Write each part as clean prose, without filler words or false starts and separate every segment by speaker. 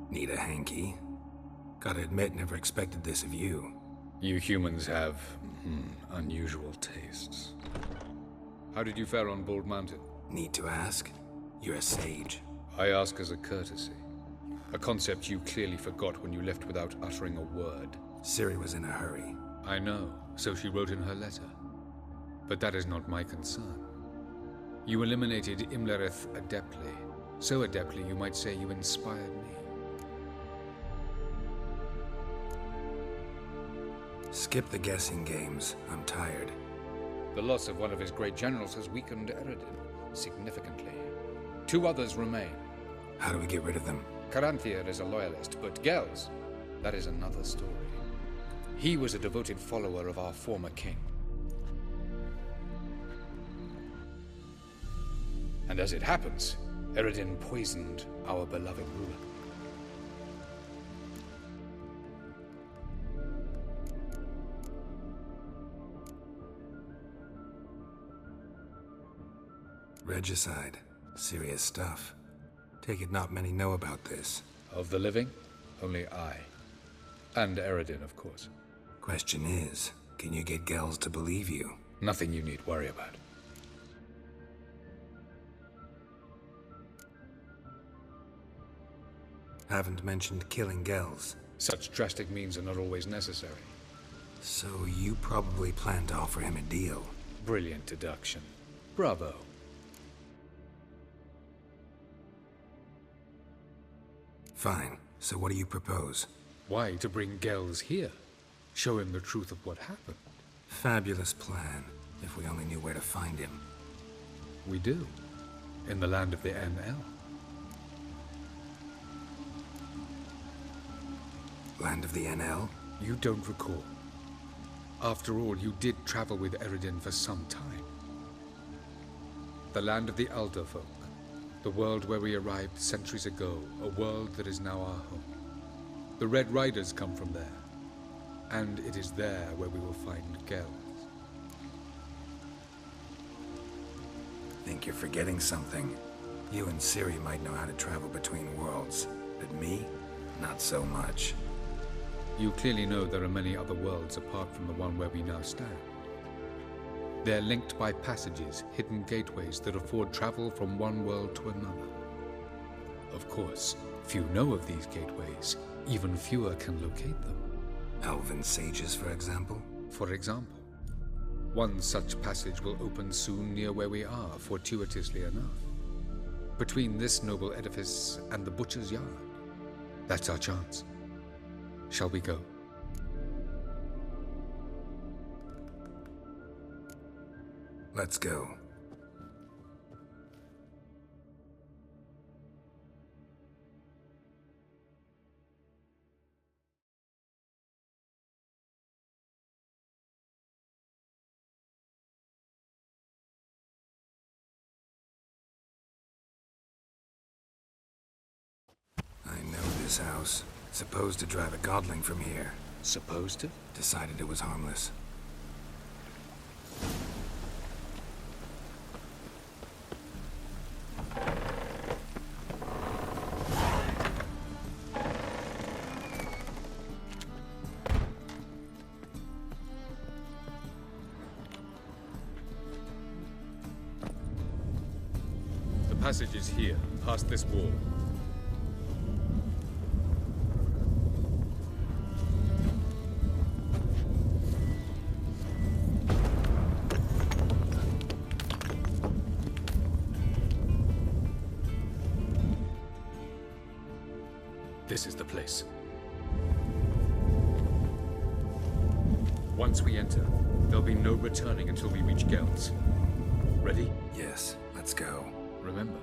Speaker 1: Need a hanky? Gotta admit, never expected this of you.
Speaker 2: You humans have, unusual tastes. How did you fare on Bald Mountain?
Speaker 1: Need to ask? You're a sage.
Speaker 2: I ask as a courtesy. A concept you clearly forgot when you left without uttering a word.
Speaker 1: Ciri was in a hurry.
Speaker 2: I know, so she wrote in her letter. But that is not my concern. You eliminated Imlerith adeptly. So adeptly you might say you inspired me.
Speaker 1: Skip the guessing games. I'm tired.
Speaker 2: The loss of one of his great generals has weakened Eredin significantly. 2 others remain.
Speaker 1: How do we get rid of them?
Speaker 2: Caranthier is a loyalist, but Gels, that is another story. He was a devoted follower of our former king. And as it happens, Eredin poisoned our beloved ruler.
Speaker 1: Regicide. Serious stuff. Take it not many know about this.
Speaker 2: Of the living, only I. And Eredin, of course.
Speaker 1: Question is, can you get Gels to believe you?
Speaker 2: Nothing you need worry about.
Speaker 1: Haven't mentioned killing Gels.
Speaker 2: Such drastic means are not always necessary.
Speaker 1: So you probably plan to offer him a deal.
Speaker 2: Brilliant deduction. Bravo.
Speaker 1: Fine. So what do you propose?
Speaker 2: Why, to bring Gels here. Show him the truth of what happened.
Speaker 1: Fabulous plan, if we only knew where to find him.
Speaker 2: We do. In the land of the NL.
Speaker 1: Land of the NL?
Speaker 2: You don't recall. After all, you did travel with Eredin for some time. The land of the Elder Folk. The world where we arrived centuries ago. A world that is now our home. The Red Riders come from there. And it is there where we will find Gels.
Speaker 1: Think you're forgetting something. You and Ciri might know how to travel between worlds, but me, not so much.
Speaker 2: You clearly know there are many other worlds apart from the one where we now stand. They're linked by passages, hidden gateways that afford travel from one world to another. Of course, few know of these gateways. Even fewer can locate them.
Speaker 1: Elven sages, for example?
Speaker 2: For example. One such passage will open soon near where we are, fortuitously enough. Between this noble edifice and the butcher's yard. That's our chance. Shall we go?
Speaker 1: Let's go. I know this house. Supposed to drive a godling from here.
Speaker 2: Supposed to?
Speaker 1: Decided it was harmless.
Speaker 2: The passage is here, past this wall. This is the place. Once we enter, there'll be no returning until we reach Gels. Ready?
Speaker 1: Yes, let's go.
Speaker 2: Remember,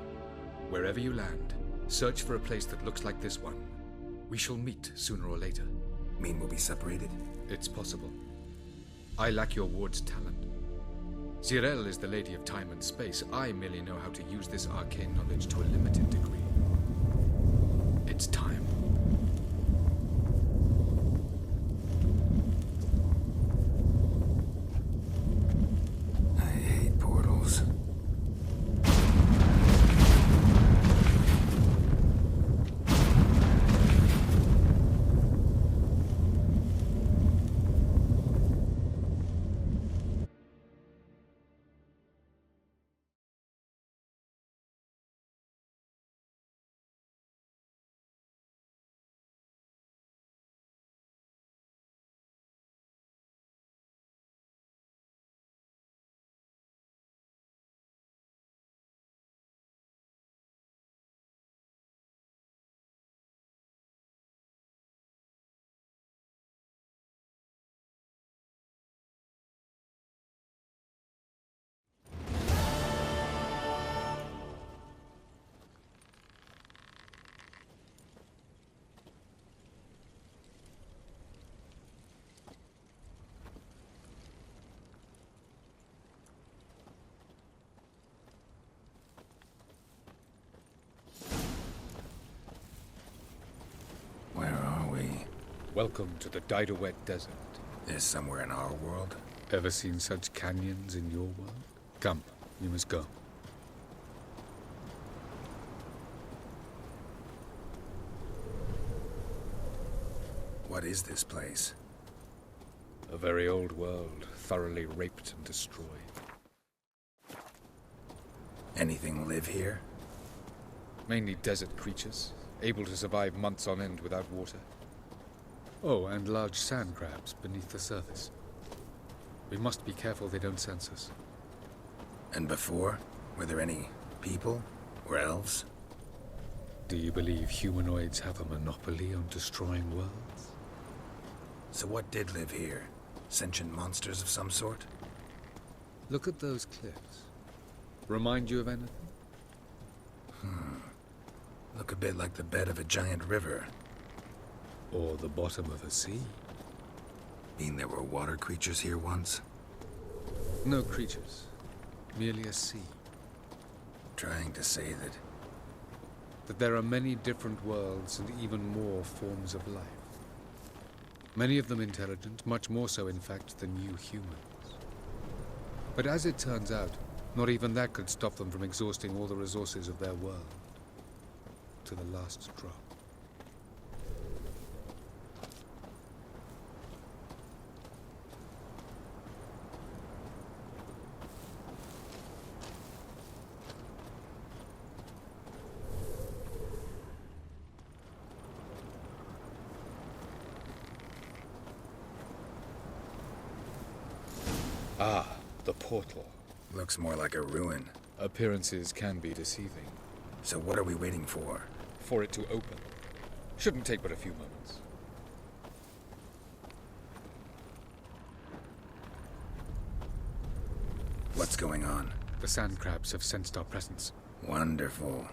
Speaker 2: wherever you land, search for a place that looks like this one. We shall meet sooner or later.
Speaker 1: Mean we'll be separated?
Speaker 2: It's possible. I lack your ward's talent. Zirel is the lady of time and space. I merely know how to use this arcane knowledge to a limited degree. It's time.
Speaker 1: I hate portals.
Speaker 2: Welcome to the Dido-Wet Desert.
Speaker 1: This somewhere in our world?
Speaker 2: Ever seen such canyons in your world? Come, you must go.
Speaker 1: What is this place?
Speaker 2: A very old world, thoroughly raped and destroyed.
Speaker 1: Anything live here?
Speaker 2: Mainly desert creatures, able to survive months on end without water. Oh, and large sand crabs beneath the surface. We must be careful they don't sense us.
Speaker 1: And before? Were there any people? Or elves?
Speaker 2: Do you believe humanoids have a monopoly on destroying worlds?
Speaker 1: So what did live here? Sentient monsters of some sort?
Speaker 2: Look at those cliffs. Remind you of anything?
Speaker 1: Look a bit like the bed of a giant river.
Speaker 2: Or the bottom of a sea?
Speaker 1: Mean there were water creatures here once?
Speaker 2: No creatures. Merely a sea.
Speaker 1: Trying to say
Speaker 2: That there are many different worlds and even more forms of life. Many of them intelligent, much more so in fact than you humans. But as it turns out, not even that could stop them from exhausting all the resources of their world. To the last drop. Ah, the portal.
Speaker 1: looks more like a ruin.
Speaker 2: Appearances can be deceiving.
Speaker 1: So what are we waiting for?
Speaker 2: For it to open. Shouldn't take but a few moments.
Speaker 1: What's going on?
Speaker 2: The sand crabs have sensed our presence.
Speaker 1: Wonderful.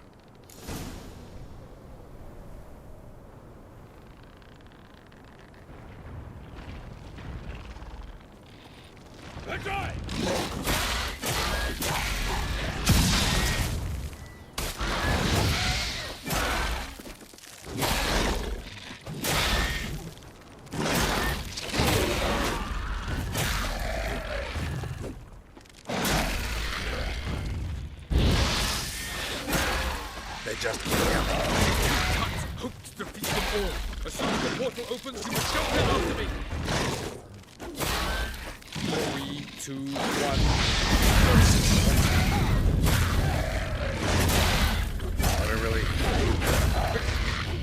Speaker 1: They just keep coming.
Speaker 2: Hope to defeat them all. As soon as the portal opens, you must jump in after me. 3, 2, 1.
Speaker 1: Are they really?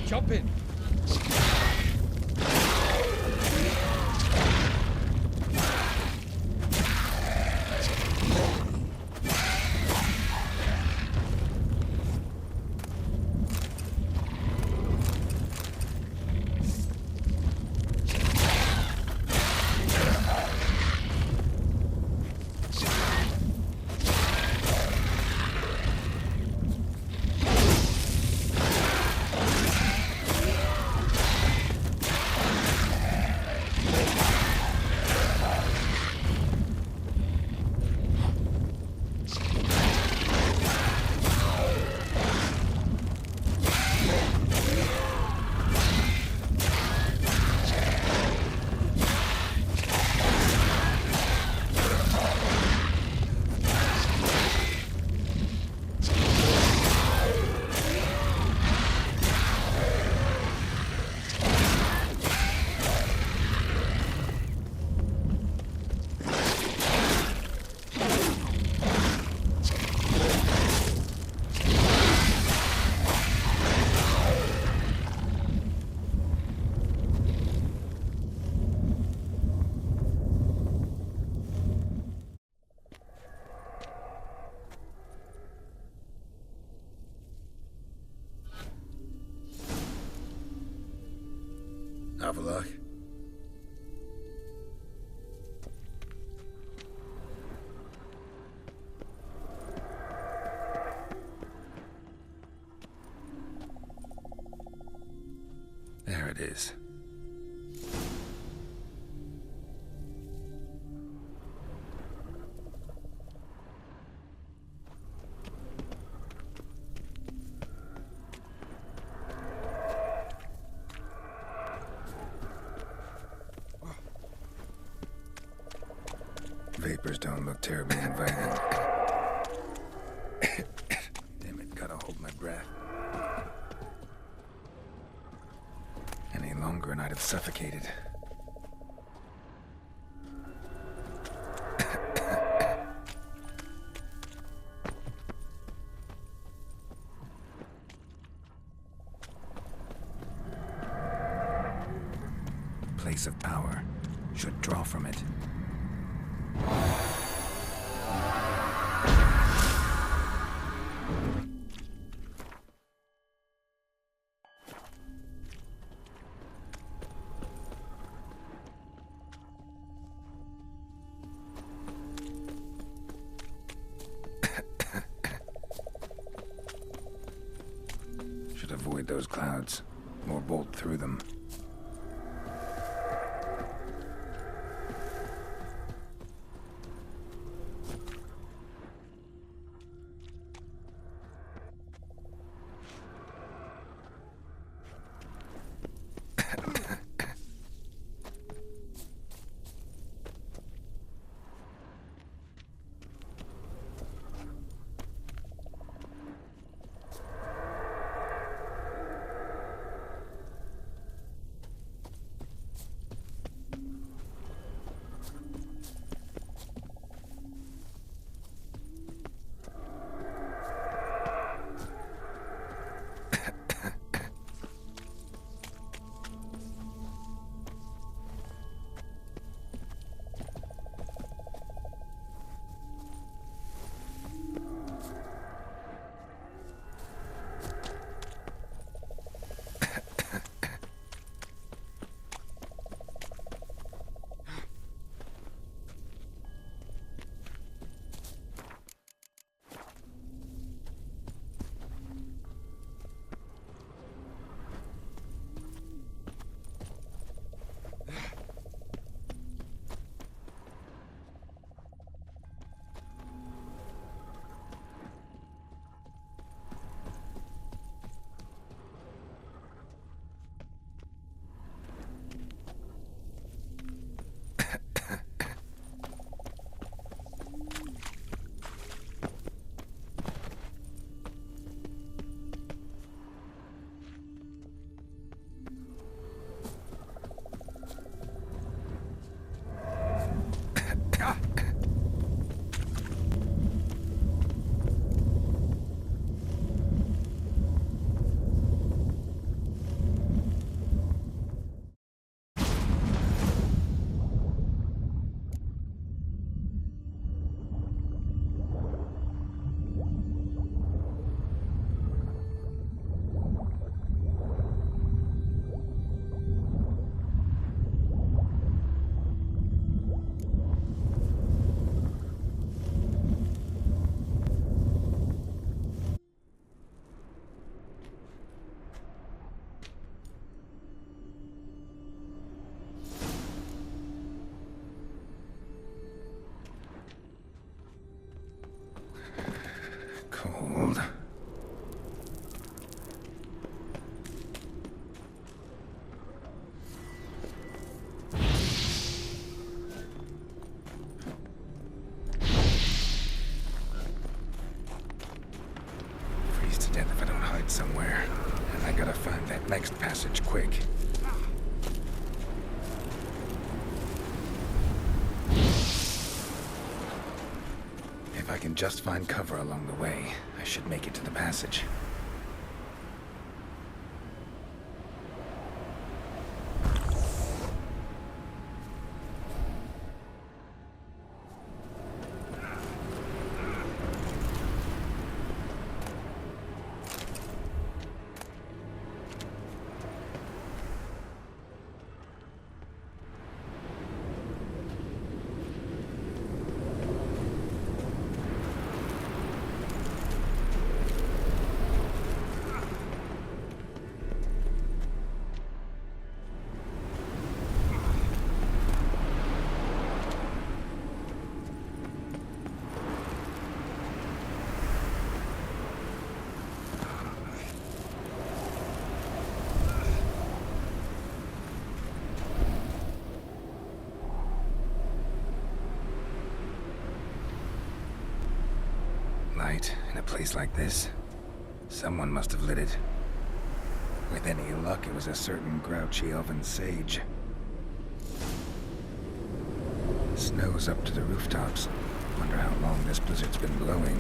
Speaker 2: Jump in.
Speaker 1: Avallach? There it is. papers don't look terribly inviting. Damn it, gotta hold my breath. Any longer and I'd have suffocated. Place of power. Should draw from it. Should avoid those clouds, or bolt through them. Cold. Freeze to death if I don't hide somewhere. And I gotta find that next passage quick. If I can just find cover along the way, I should make it to the passage. light in a place like this. Someone must have lit it. With any luck, it was a certain grouchy elven sage. Snow's up to the rooftops. Wonder how long this blizzard's been blowing.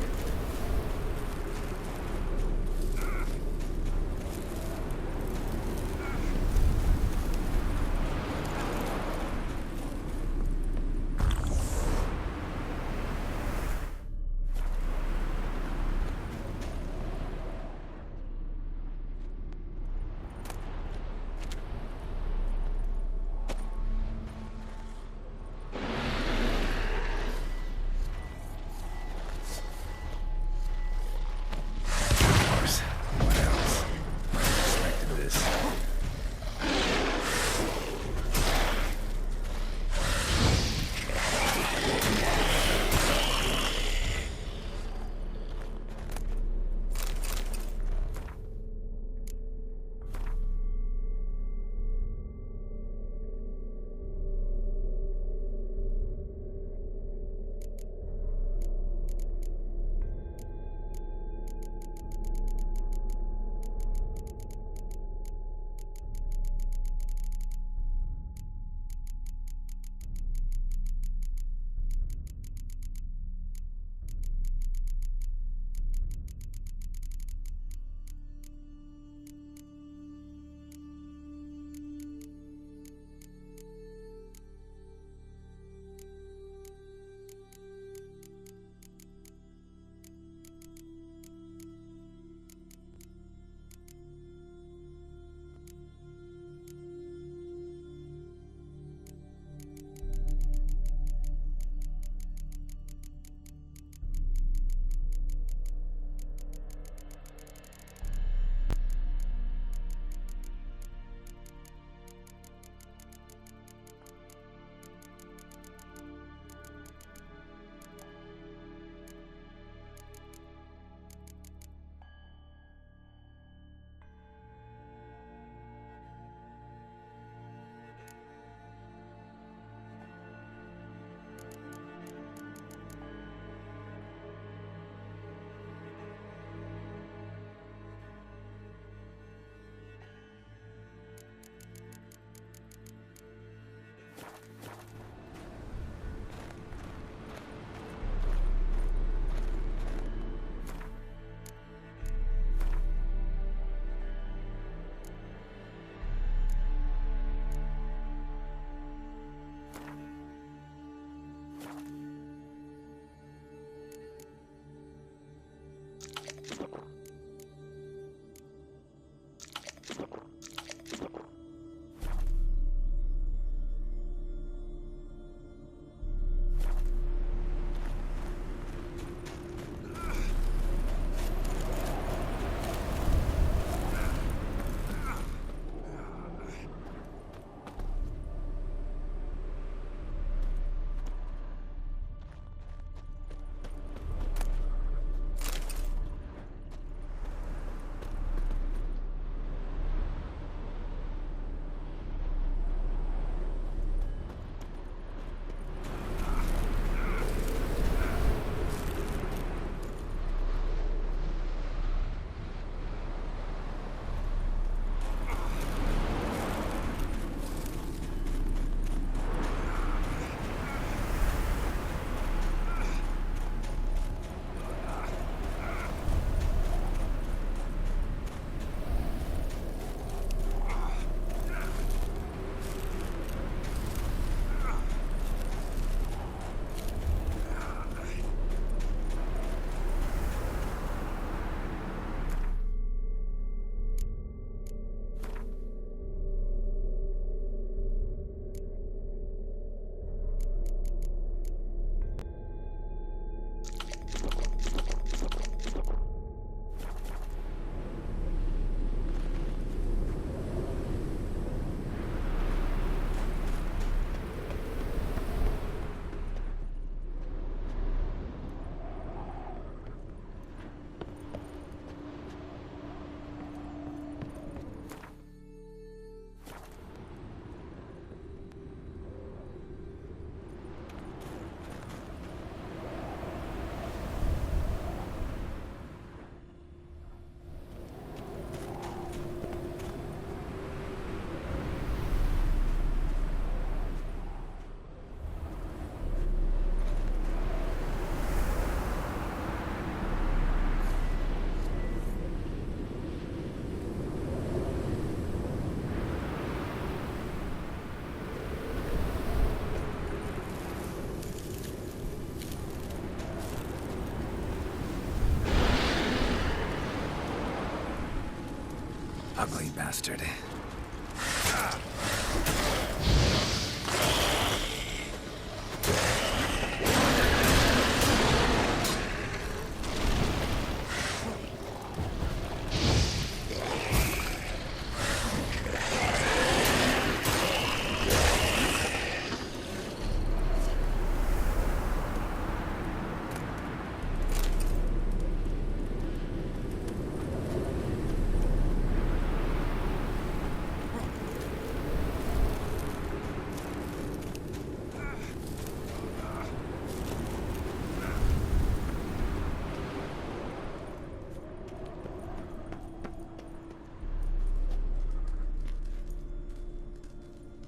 Speaker 1: ugly bastard.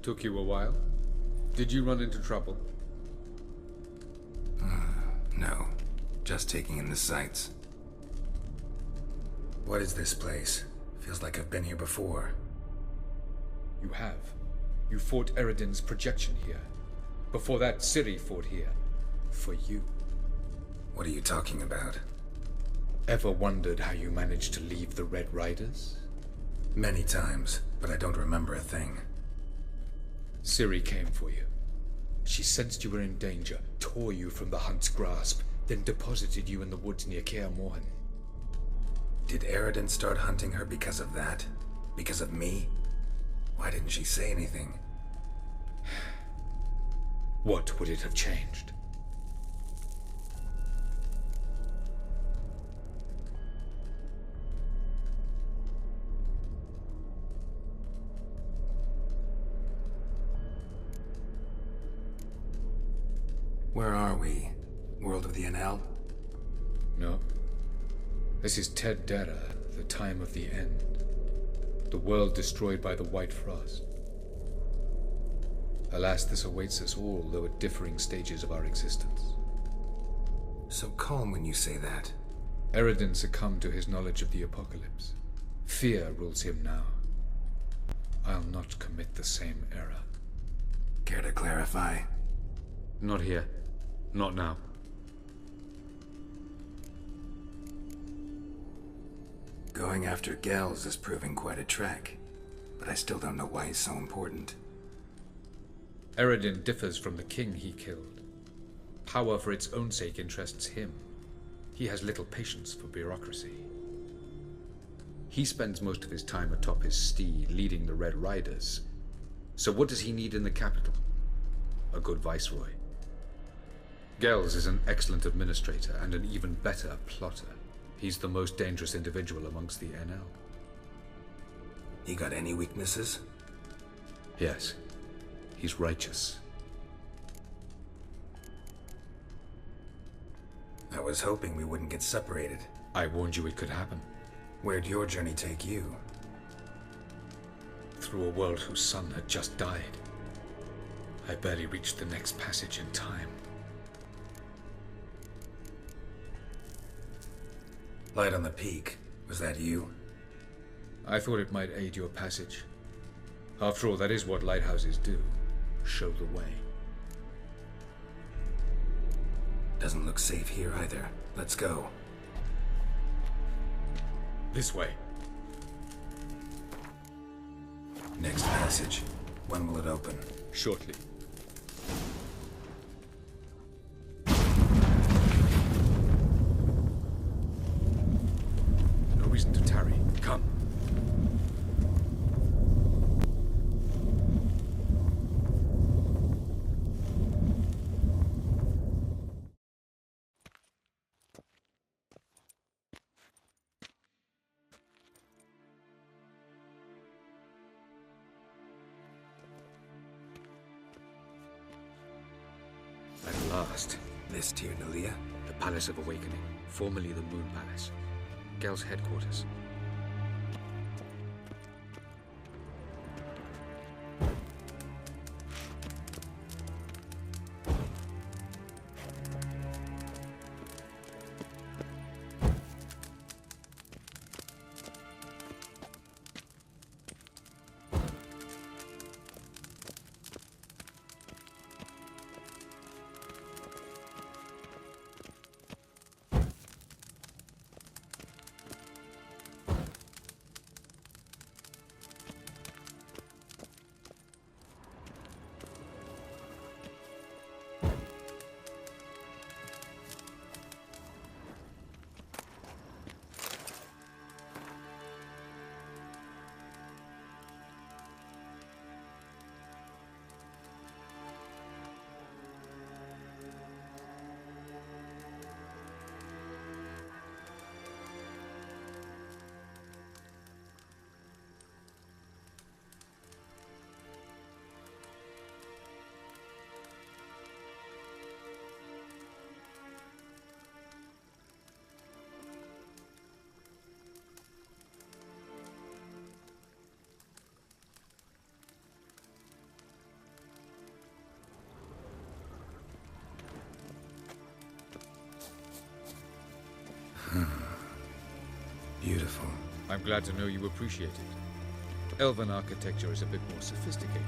Speaker 2: Took you a while? Did you run into trouble?
Speaker 1: No. Just taking in the sights. What is this place? Feels like I've been here before.
Speaker 2: You have. You fought Eredin's projection here. Before that, Ciri fought here. For you.
Speaker 1: What are you talking about?
Speaker 2: Ever wondered how you managed to leave the Red Riders?
Speaker 1: Many times, but I don't remember a thing.
Speaker 2: Ciri came for you. She sensed you were in danger, tore you from the Hunt's grasp, then deposited you in the woods near Kaer Morhen.
Speaker 1: Did Eredin start hunting her because of that? Because of me? Why didn't she say anything?
Speaker 2: What would it have changed?
Speaker 1: Where are we? World of the Enel?
Speaker 2: No. This is Ted Dara, the time of the end. The world destroyed by the White Frost. Alas, this awaits us all, though at differing stages of our existence.
Speaker 1: So calm when you say that.
Speaker 2: Eredin succumbed to his knowledge of the apocalypse. Fear rules him now. I'll not commit the same error.
Speaker 1: Care to clarify?
Speaker 2: Not here. Not now.
Speaker 1: Going after Gels is proving quite a trek, but I still don't know why he's so important.
Speaker 2: Eredin differs from the king he killed. Power for its own sake interests him. He has little patience for bureaucracy. He spends most of his time atop his steed, leading the Red Riders. So what does he need in the capital? A good viceroy. Gels is an excellent administrator and an even better plotter. He's the most dangerous individual amongst the Enel.
Speaker 1: He got any weaknesses?
Speaker 2: Yes. He's righteous.
Speaker 1: I was hoping we wouldn't get separated.
Speaker 2: I warned you it could happen.
Speaker 1: Where'd your journey take you?
Speaker 2: Through a world whose sun had just died. I barely reached the next passage in time.
Speaker 1: Light on the peak. Was that you?
Speaker 2: I thought it might aid your passage. After all, that is what lighthouses do. Show the way.
Speaker 1: Doesn't look safe here either. Let's go.
Speaker 2: This way.
Speaker 1: Next passage. When will it open?
Speaker 2: Shortly. No reason to tarry. Come. At last.
Speaker 1: This Tyr Nalia?
Speaker 2: The Palace of Awakening, formerly the Moon Palace. Gel's headquarters. I'm glad to know you appreciate it. Elven architecture is a bit more sophisticated.